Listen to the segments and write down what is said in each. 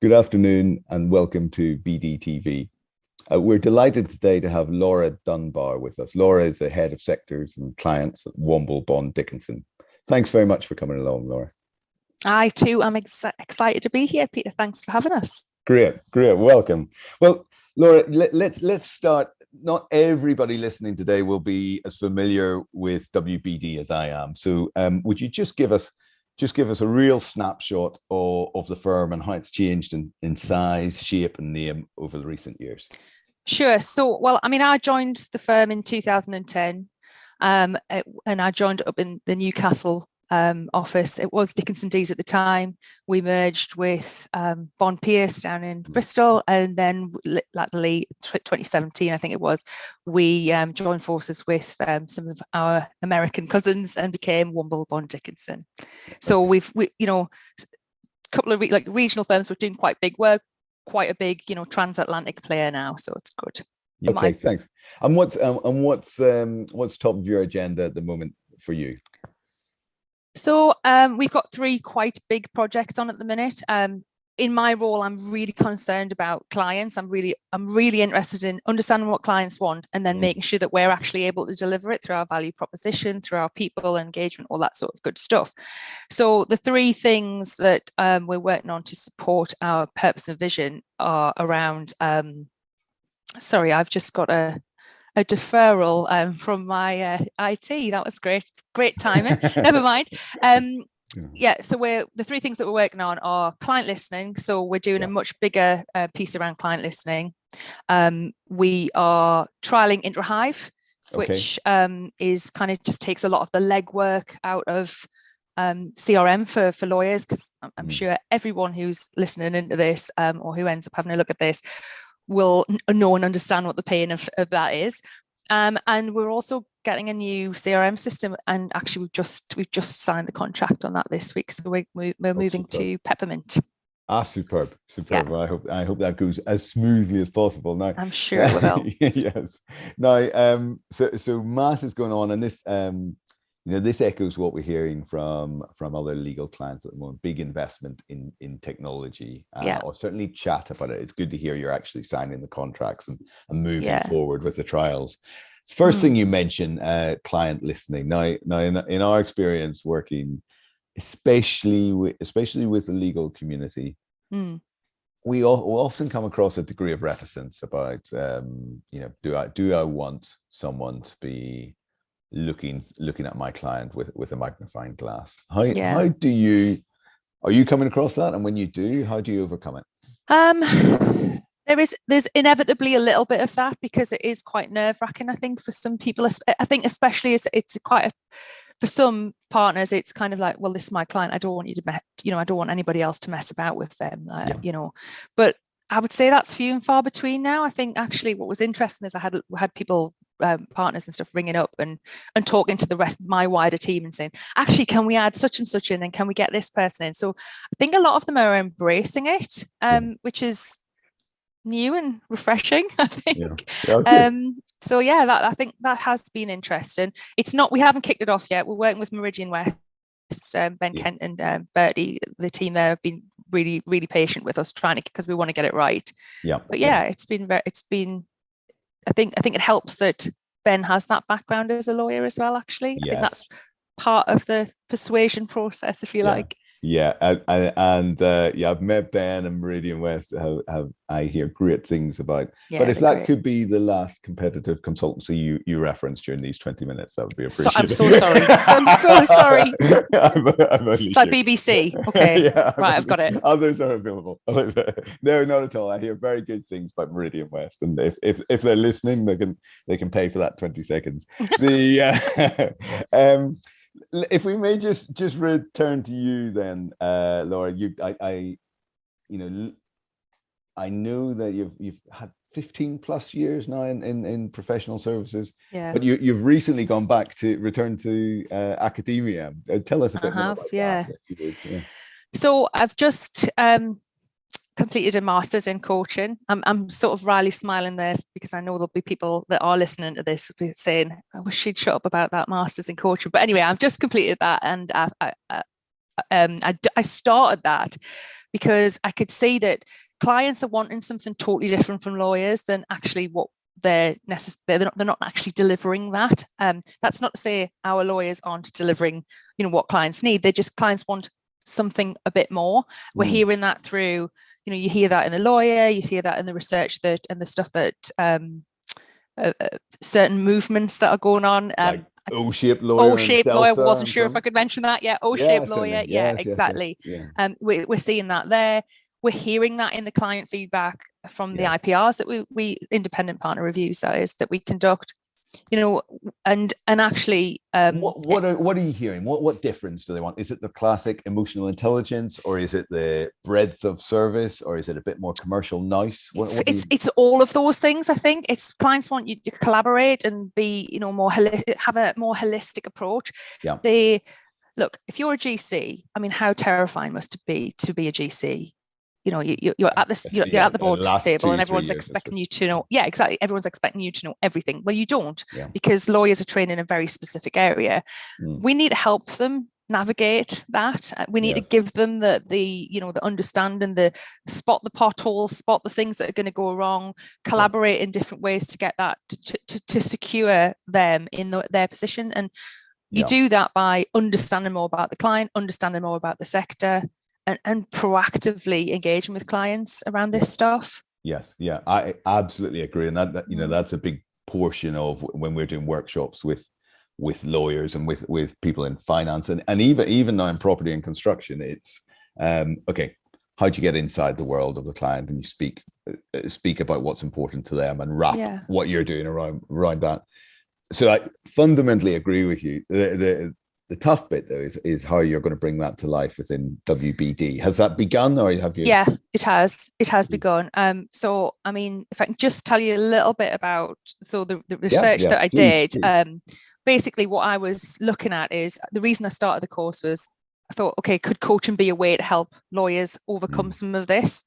Good afternoon and welcome to BDTV. We're delighted today to have Laura Dunbar with us. Laura is the head of sectors and clients at Womble Bond Dickinson. Thanks very much for coming along, Laura. I too am excited to be here, Peter. Thanks for having us. Great, welcome. Well, Laura, let's start. Not everybody listening today will be as familiar with WBD as I am. So would you just give us a real snapshot of the firm and how it's changed in size, shape, and name over the recent years? Sure. So, well, I joined the firm in 2010, and I joined up in the Newcastle office. It was Dickinson Dees at the time. We merged with Bond Pierce down in Bristol, and then latterly 2017, I think it was, we joined forces with some of our American cousins and became Womble Bond Dickinson. So we a couple of regional firms were doing quite big work, quite a big transatlantic player now, so it's good. Okay, thanks. And what's top of your agenda at the moment for you? So we've got three quite big projects on at the minute. In my role, I'm really concerned about clients. I'm really interested in understanding what clients want and then making sure that we're actually able to deliver it through our value proposition, through our people engagement, all that sort of good stuff. So the three things that we're working on to support our purpose and vision are around, sorry, I've just got a deferral from my IT. That was great timing. Never mind. So the three things that we're working on are client listening. So we're doing a much bigger piece around client listening. We are trialing IntraHive, which is kind of just takes a lot of the legwork out of CRM for lawyers, because I'm sure everyone who's listening into this or who ends up having a look at this will know and understand what the pain of that is. And we're also getting a new CRM system, and actually we've just signed the contract on that this week. So we're moving to Peppermint. Superb. Yeah. Well, I hope that goes as smoothly as possible. Now, I'm sure it will. Yes. Now, so mass is going on, and this this echoes what we're hearing from other legal clients at the moment. Big investment in technology, or certainly chat about it. It's good to hear you're actually signing the contracts and moving forward with the trials. First thing you mentioned, client listening. Now in our experience working, especially with the legal community, we often come across a degree of reticence about, do I want someone to be looking at my client with a magnifying glass? Are you coming across that? And when you do, how do you overcome it? There's inevitably a little bit of that, because it is quite nerve-wracking, I think, for some people. I think especially it's quite for some partners, it's kind of like, well, this is my client. I don't want you to I don't want anybody else to mess about with them, but I would say that's few and far between now. I think actually what was interesting is I had people, partners and stuff, ringing up and talking to the rest of my wider team and saying, actually, can we add such and such in, and can we get this person in? So I think a lot of them are embracing it, which is new and refreshing, I think. I think that has been interesting. We haven't kicked it off yet. We're working with Meridian West. Ben Kent and Bertie, the team there, have been really, really patient with us, because we want to get it right. It's been I think it helps that Ben has that background as a lawyer as well, actually. I think that's part of the persuasion process, if you like. I've met Ben and Meridian West. I hear great things about. But if that could be the last competitive consultancy you referenced during these 20 minutes, that would be appreciated. I'm so sorry. I'm so sorry. It's like BBC. Okay, right, I've got it. Others are available. No, not at all. I hear very good things about Meridian West, and if they're listening, they can pay for that 20 seconds. If we may just return to you then, Laura, I know that you've had 15 plus years now in professional services, but you've recently returned to academia. Tell us a bit more about that. So I've just completed a master's in coaching. I'm sort of wryly smiling there, because I know there'll be people that are listening to this saying, I wish she'd shut up about that master's in coaching. But anyway, I've just completed that, and I started that because I could see that clients are wanting something totally different from lawyers than actually what they're not actually delivering that. That's not to say our lawyers aren't delivering, what clients need. Clients want something a bit more. We're hearing that through, you hear that in the lawyer, you hear that in the research and the stuff that certain movements that are going on. Like O-shaped lawyer. O-shaped lawyer, wasn't sure if I could mention that. Yeah, O-shaped lawyer. Yeah, yes, exactly. Yes, yeah. We're seeing that there. We're hearing that in the client feedback from the IPRs that we independent partner reviews, that we conduct. And actually, what are you hearing? What difference do they want? Is it the classic emotional intelligence, or is it the breadth of service, or is it a bit more commercial nice? It's all of those things. I think it's clients want you to collaborate and be, have a more holistic approach. Yeah. Look, if you're a GC, I mean, how terrifying must it be to be a GC? You're at this, you're at the board table, and everyone's expecting you to know. Yeah, exactly. Everyone's expecting you to know everything. Well, you don't, because lawyers are trained in a very specific area. We need to help them navigate that. We need to give them the understanding, the spot the potholes, spot the things that are going to go wrong, collaborate in different ways to get that to secure them in their position. And you do that by understanding more about the client, understanding more about the sector, and proactively engaging with clients around this stuff. Yes, yeah, I absolutely agree, and that that's a big portion of when we're doing workshops with lawyers and with people in finance and even now in property and construction. It's okay, how do you get inside the world of the client and you speak about what's important to them and wrap what you're doing around that. So I fundamentally agree with you. The tough bit, though, is how you're going to bring that to life within WBD. Has that begun, or have you? Yeah, it has. It has begun. So, I mean, if I can just tell you a little bit about the research that I did. Basically, what I was looking at is the reason I started the course was I thought, okay, could coaching be a way to help lawyers overcome some of this?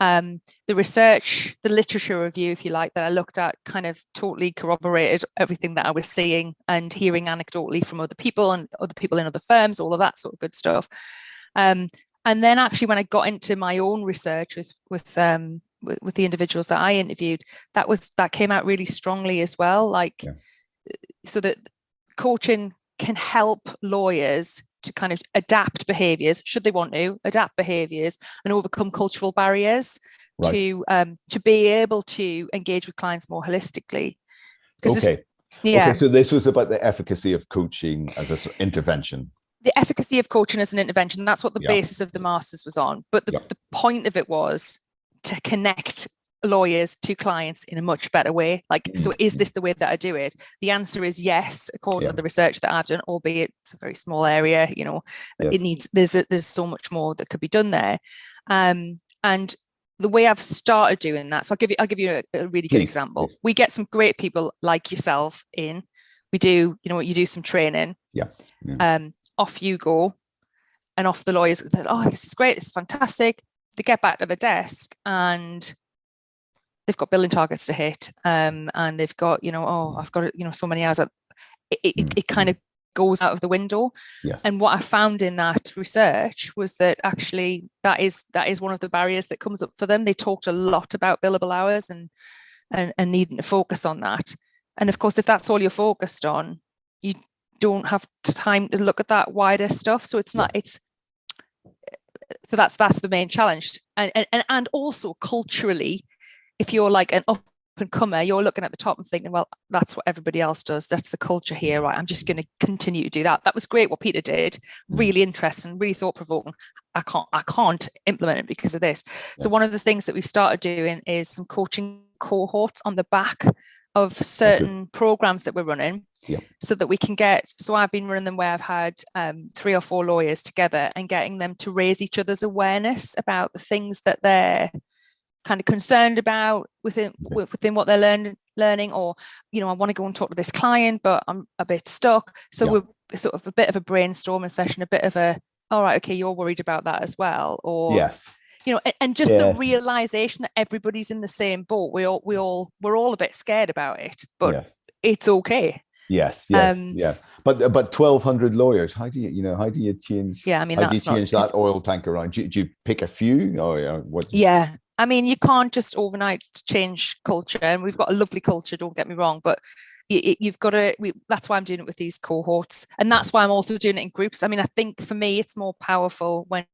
The research, the literature review, if you like, that I looked at kind of totally corroborated everything that I was seeing and hearing anecdotally from other people and other people in other firms, all of that sort of good stuff. And then actually, when I got into my own research with the individuals that I interviewed, that came out really strongly as well. So that coaching can help lawyers to kind of adapt behaviors, should they want to adapt behaviors and overcome cultural barriers to be able to engage with clients more holistically. Okay. So this was about the efficacy of coaching as an intervention. The efficacy of coaching as an intervention. That's what the basis of the master's was on. But the point of it was to connect lawyers to clients in a much better way. So is this the way that I do it? The answer is yes, according to the research that I've done, albeit it's a very small area. It needs there's so much more that could be done there. And the way I've started doing that, so I'll give you a really good example. We get some great people like yourself in. We do, you do some training. Off you go, and off the lawyers. Oh, this is great. This is fantastic. They get back to the desk and they've got billing targets to hit, and they've got, I've got, so many hours. It kind of goes out of the window. And what I found in that research was that actually that is one of the barriers that comes up for them. They talked a lot about billable hours and needing to focus on that. And of course, if that's all you're focused on, you don't have time to look at that wider stuff. So it's not. So that's the main challenge. And also culturally, if you're like an up and comer, you're looking at the top and thinking, well, that's what everybody else does. That's the culture here, right? I'm just going to continue to do that. That was great what Peter did. Really interesting, really thought provoking. I can't implement it because of this. So one of the things that we've started doing is some coaching cohorts on the back of certain programs that we're running, so that we can so I've been running them where I've had 3 or 4 lawyers together and getting them to raise each other's awareness about the things that they're kind of concerned about within what they're learning, or I want to go and talk to this client but I'm a bit stuck. So we're sort of a bit of a brainstorming session, a bit of a, all right, okay, you're worried about that as well, or and just the realization that everybody's in the same boat. We're all a bit scared about it, but it's okay. Yes. But But 1,200 lawyers. How do you change? Yeah, I mean, How do you that's not. change that oil tank around? Do you pick a few, or what? Yeah, I mean, you can't just overnight change culture, and we've got a lovely culture. Don't get me wrong, but you've got to. That's why I'm doing it with these cohorts, and that's why I'm also doing it in groups. I mean, I think for me, it's more powerful when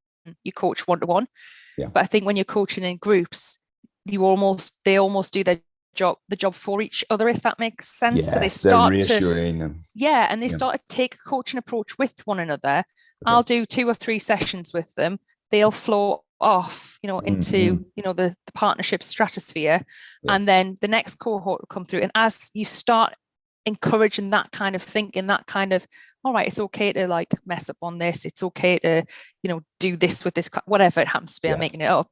you coach one-to-one. Yeah. But I think when you're coaching in groups, they almost do the job for each other, if that makes sense. Yes, So they start reassuring and they start to take a coaching approach with one another. Okay. I'll do 2 or 3 sessions with them. They'll flow off, into the partnership stratosphere, and then the next cohort will come through. And as you start encouraging that kind of thinking, that kind of, all right, it's okay to like mess up on this, it's okay to do this with this, whatever it happens to be, I'm making it up,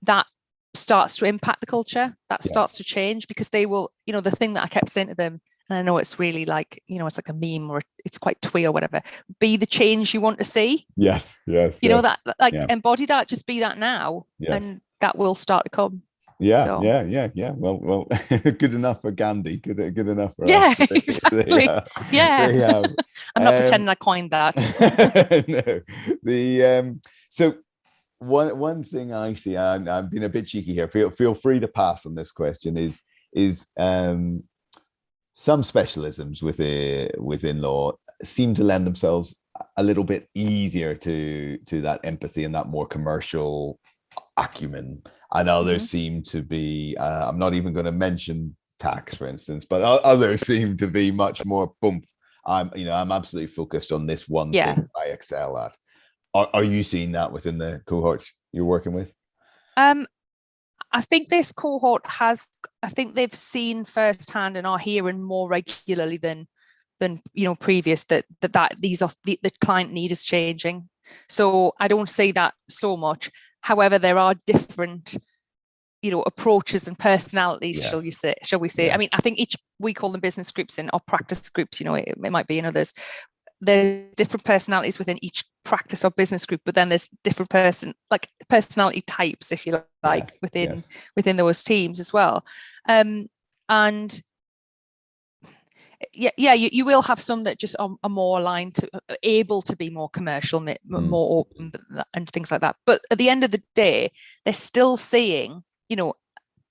that starts to impact the culture, that starts to change, because they will, the thing that I kept saying to them, and I know it's really like, it's like a meme, or it's quite twee or whatever, be the change you want to see. Yes. That like embody that, just be that now, and that will start to come. Yeah. Well, good enough for Gandhi. Good enough for us. Exactly. I'm not pretending I coined that. No. So one thing I see, and I'm being a bit cheeky here, feel free to pass on this question, is some specialisms within law seem to lend themselves a little bit easier to that empathy and that more commercial acumen, and others seem to be, I'm not even going to mention tax, for instance, but others seem to be much more I'm absolutely focused on this one thing I excel at. Are you seeing that within the cohorts you're working with? I think this cohort I think they've seen firsthand and are hearing more regularly than previous that these are the client need is changing. So I don't see that so much. However, there are different approaches and personalities, shall we say. I mean, I think we call them business groups or practice groups, it might be in others. There's different personalities within each practice or business group, but then there's different personality types, if you like, within those teams as well. And you will have some that just are more aligned to, able to be more commercial, more open, and things like that. But at the end of the day, they're still seeing,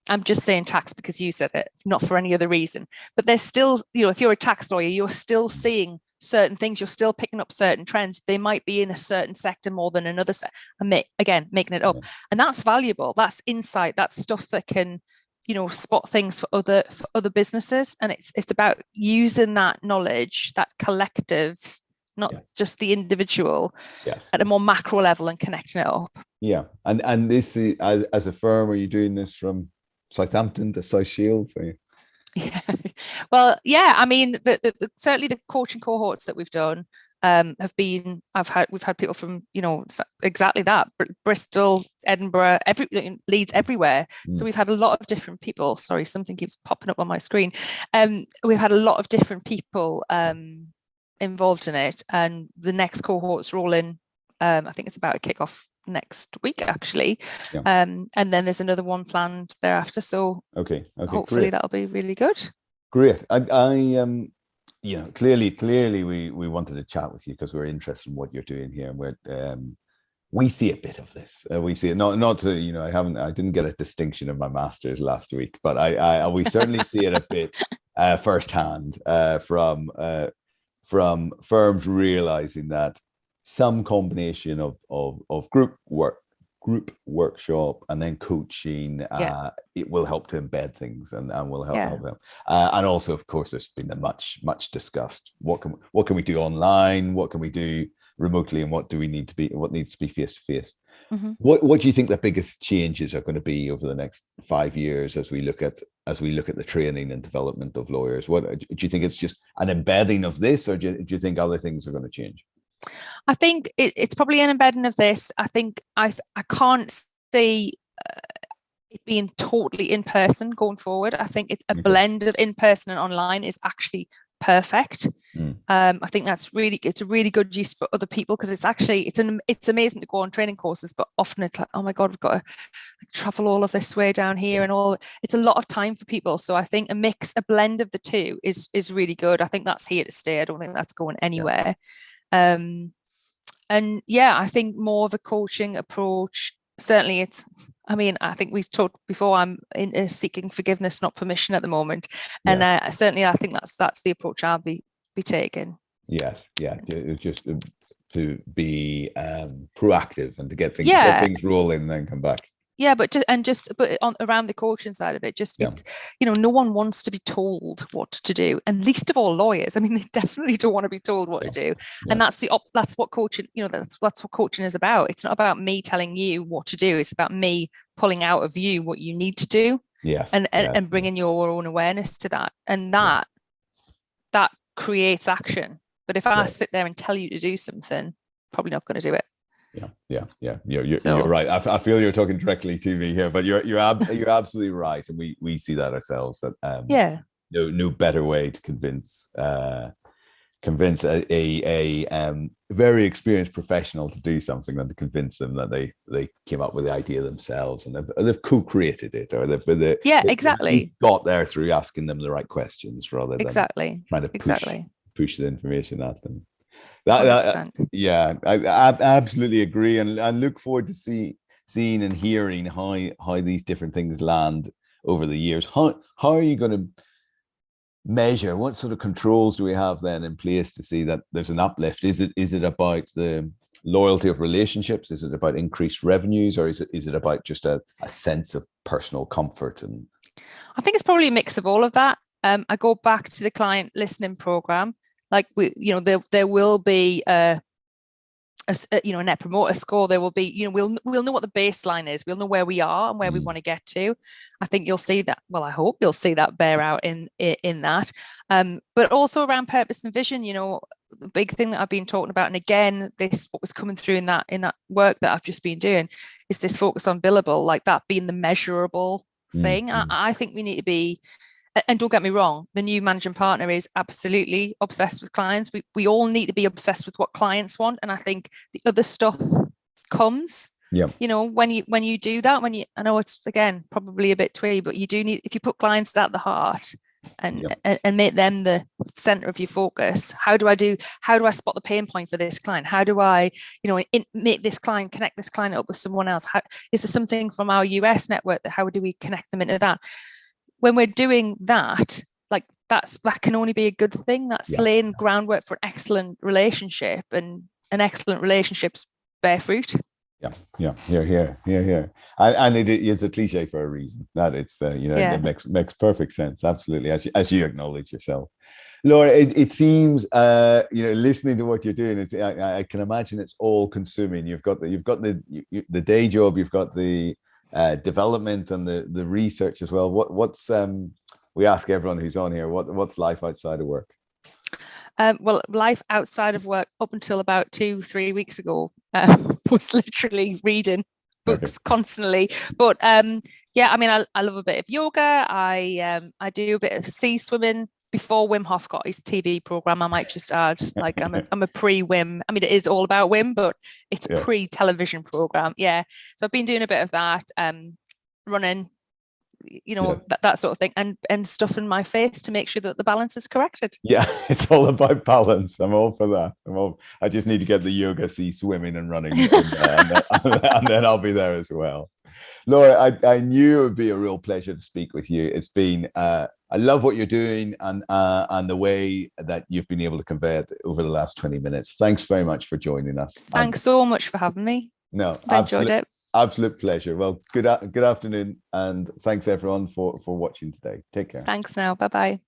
I'm just saying tax because you said it, not for any other reason, but they're still, if you're a tax lawyer, you're still seeing certain things, you're still picking up certain trends. They might be in a certain sector more than another sector. Again, making it up. And that's valuable. That's insight. That's stuff that can, spot things for other businesses. And it's about using that knowledge, that collective, not just the individual, at a more macro level, and connecting it up. Yeah. And this is, as a firm, are you doing this from Southampton to South Shields? Yeah. Well, I mean, certainly the coaching cohorts that we've done we've had people from exactly that, Bristol, Edinburgh, Leeds, everywhere. So we've had a lot of different people. Sorry, something keeps popping up on my screen. We've had a lot of different people involved in it, and the next cohort's rolling. I think it's about to kick off next week, actually. And then there's another one planned thereafter. So hopefully great. That'll be really good. Great. I clearly we wanted to chat with you because we're interested in what you're doing here, and we see a bit of this. We see it not to I didn't get a distinction in my master's last week, but we certainly see it a bit firsthand from firms realizing that some combination of group workshop and then coaching, it will help to embed things and will help them. And also, of course, there's been a much discussed what can we do online, what can we do remotely, and what needs to be face to face. What do you think the biggest changes are going to be over the next 5 years as we look at the training and development of lawyers? What do you think? It's just an embedding of this, or do you think other things are going to change? I think it's probably an embedding of this. I think I can't see it being totally in person going forward. I think it's a blend of in person and online is actually perfect. I think it's a really good use for other people, because it's amazing to go on training courses, but often it's like, oh my God, we've got to travel all of this way down here, and it's a lot of time for people. So I think a blend of the two is really good. I think that's here to stay. I don't think that's going anywhere. And yeah, I think more of a coaching approach. Certainly I think we've talked before, I'm in seeking forgiveness, not permission at the moment. And certainly I think that's the approach I'll be taking. Yes, yeah, it's just to be proactive and to get things rolling and then come back. Yeah, but around the coaching side of it, no one wants to be told what to do, and least of all lawyers. I mean, they definitely don't want to be told what to do, and that's what coaching. That's what coaching is about. It's not about me telling you what to do. It's about me pulling out of you what you need to do. Yes, and bringing your own awareness to that, and that creates action. But if I sit there and tell you to do something, probably not going to do it. Yeah. You're right. I feel you're talking directly to me here, but you're absolutely right, and we see that ourselves. That no better way to convince a very experienced professional to do something than to convince them that they came up with the idea themselves, and they've co-created it, or they've got there through asking them the right questions rather than trying to push the information at them. I absolutely agree, and look forward to seeing and hearing how these different things land over the years. How are you going to measure? What sort of controls do we have then in place to see that there's an uplift? Is it about the loyalty of relationships? Is it about increased revenues, or is it about just a sense of personal comfort? And I think it's probably a mix of all of that. I go back to the client listening program. Like there will be a net promoter score. There will be, we'll know what the baseline is. We'll know where we are and where we want to get to. I think you'll see that. Well, I hope you'll see that bear out in that. But also around purpose and vision. The big thing that I've been talking about, and again, what was coming through in that work that I've just been doing, is this focus on billable, like that being the measurable thing. I think we need to be. And don't get me wrong, the new managing partner is absolutely obsessed with clients. We all need to be obsessed with what clients want, and I think the other stuff comes. Yeah. When you do that, I know it's again probably a bit twee, but you do need, if you put clients at the heart and make them the center of your focus. How do I spot the pain point for this client? How do I, make this client, connect this client up with someone else? Is there something from our US network how do we connect them into that? When we're doing that, like that can only be a good thing. That's laying groundwork for an excellent relationship, and an excellent relationships bear fruit. Yeah. And it is a cliche for a reason. That it's it makes perfect sense. Absolutely, as you acknowledge yourself, Laura. It seems listening to what you're doing, I can imagine it's all consuming. You've got the day job. You've got the development and the research as well. What's we ask everyone who's on here, what's life outside of work? Well, life outside of work up until about 2-3 weeks ago was literally reading books constantly. But I love a bit of yoga. I do a bit of sea swimming. Before Wim Hof got his TV program, I might just add, like I'm a pre-Wim. I mean, it is all about Wim, but it's pre-television program. Yeah. So I've been doing a bit of that, running, that sort of thing, and stuff in my face to make sure that the balance is corrected. Yeah, it's all about balance. I'm all for that. I just need to get the yoga, sea swimming and running, and then I'll be there as well. Laura, I knew it would be a real pleasure to speak with you. It's been I love what you're doing and the way that you've been able to convey it over the last 20 minutes. Thanks very much for joining us. Thanks so much for having me. No, I enjoyed it. Absolute pleasure. Well, good afternoon, and thanks everyone for watching today. Take care. Thanks now. Bye-bye.